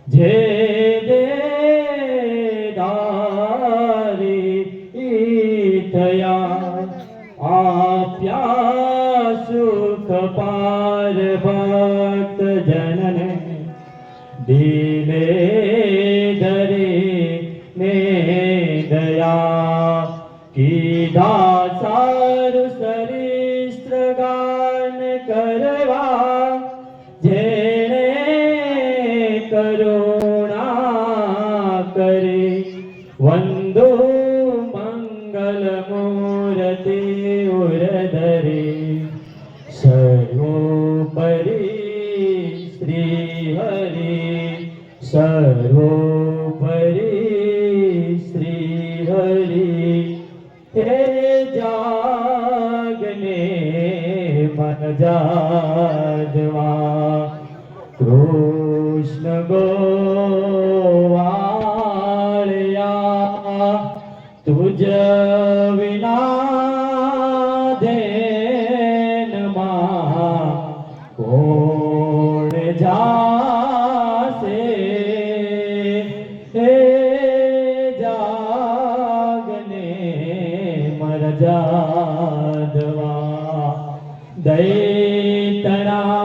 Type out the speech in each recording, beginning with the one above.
જે દે દારી થયા આપ્યા સુખ પાર ભક્ત જનને દિલે ધરી ને દયા કીધા સારું સરિસ્ત્ર ગાન કરવા જેણે કરુણા કરે વંદો મંગલ મૂર્તિ ઉરધરે સર્વોપરી શ્રી હરિ સર્વોપરી શ્રી હરિ હે જાગને મન જાદવા કૃષ્ણ ગોવાળિયા તુજ વિના ધેનમાં કોણ જાશે હે જાગને મર જાદવા દૈતણા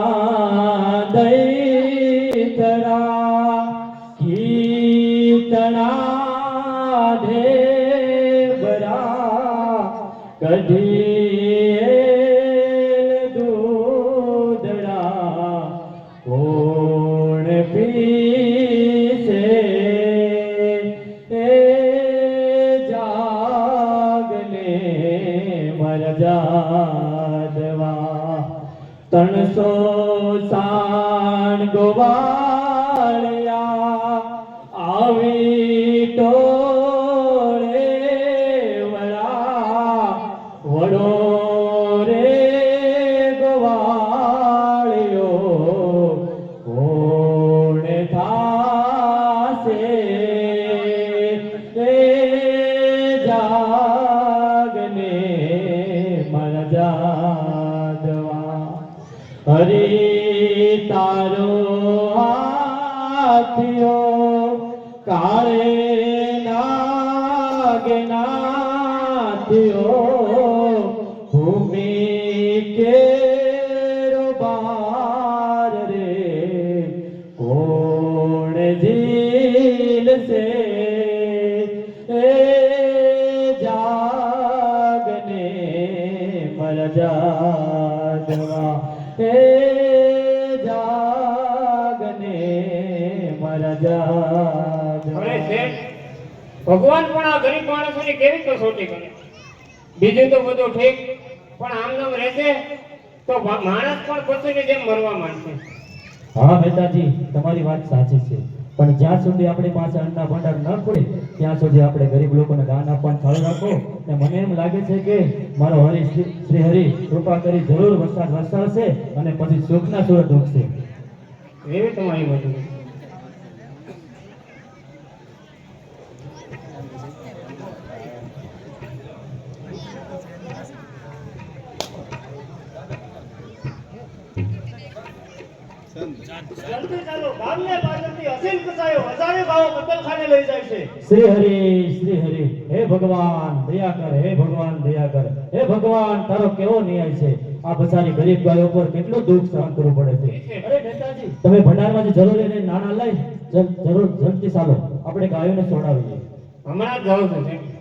કીર્તના દેવરા કઢી દૂધડા કોણ પીશે હે જાગને મર જાદવા 300 સાણ ગોવાળિયા આવી ટોળે વળા વડો રે ગોવાળિયો કોણ થાશે હે જાગને મર જાદવા હરિ તારો હાથિયો કાળે નાગે નાથિયો ભૂમિ કેરો બાર રે કોણ ઝીલશે હે જાગને મર જાદવા હે જાગને મર જાદવા ભગવાન પણ આ ગરીબ માણસોની કેવી કસોટી કરે બીજું તો બધું ઠીક પણ આમ નામ રહેશે તો માણસ પણ પશુની જેમ મરવા માંડશે હા મહેતાજી તમારી વાત સાચી છે પણ જ્યાં સુધી આપણી પાસે અન્નના ભંડાર ન ખુલે ત્યાં સુધી આપણે ગરીબ લોકોને દાન આપવાનું ચાલુ રાખો ને મને એમ લાગે છે કે મારો હરિ શ્રી હરિ કૃપા કરી જરૂર વરસાદ વરસાવશે અને પછી સુખના સુરત ઉગશે એવી તમારી બધું શ્રી હરિ હે ભગવાન દયા કર હે ભગવાન દયા કર હે ભગવાન તારો કેવો ન્યાય છે આ બચારી ગરીબ ગાયો પર કેટલું દુઃખ સહન કરવું પડે છે અરે નેતાજી તમે ભંડારમાં જે જરૂર એને નાના લઈ જરૂર જલ્દી ચાલો આપણે ગાયોને છોડાવીએ હમણાં જ જાઉં છું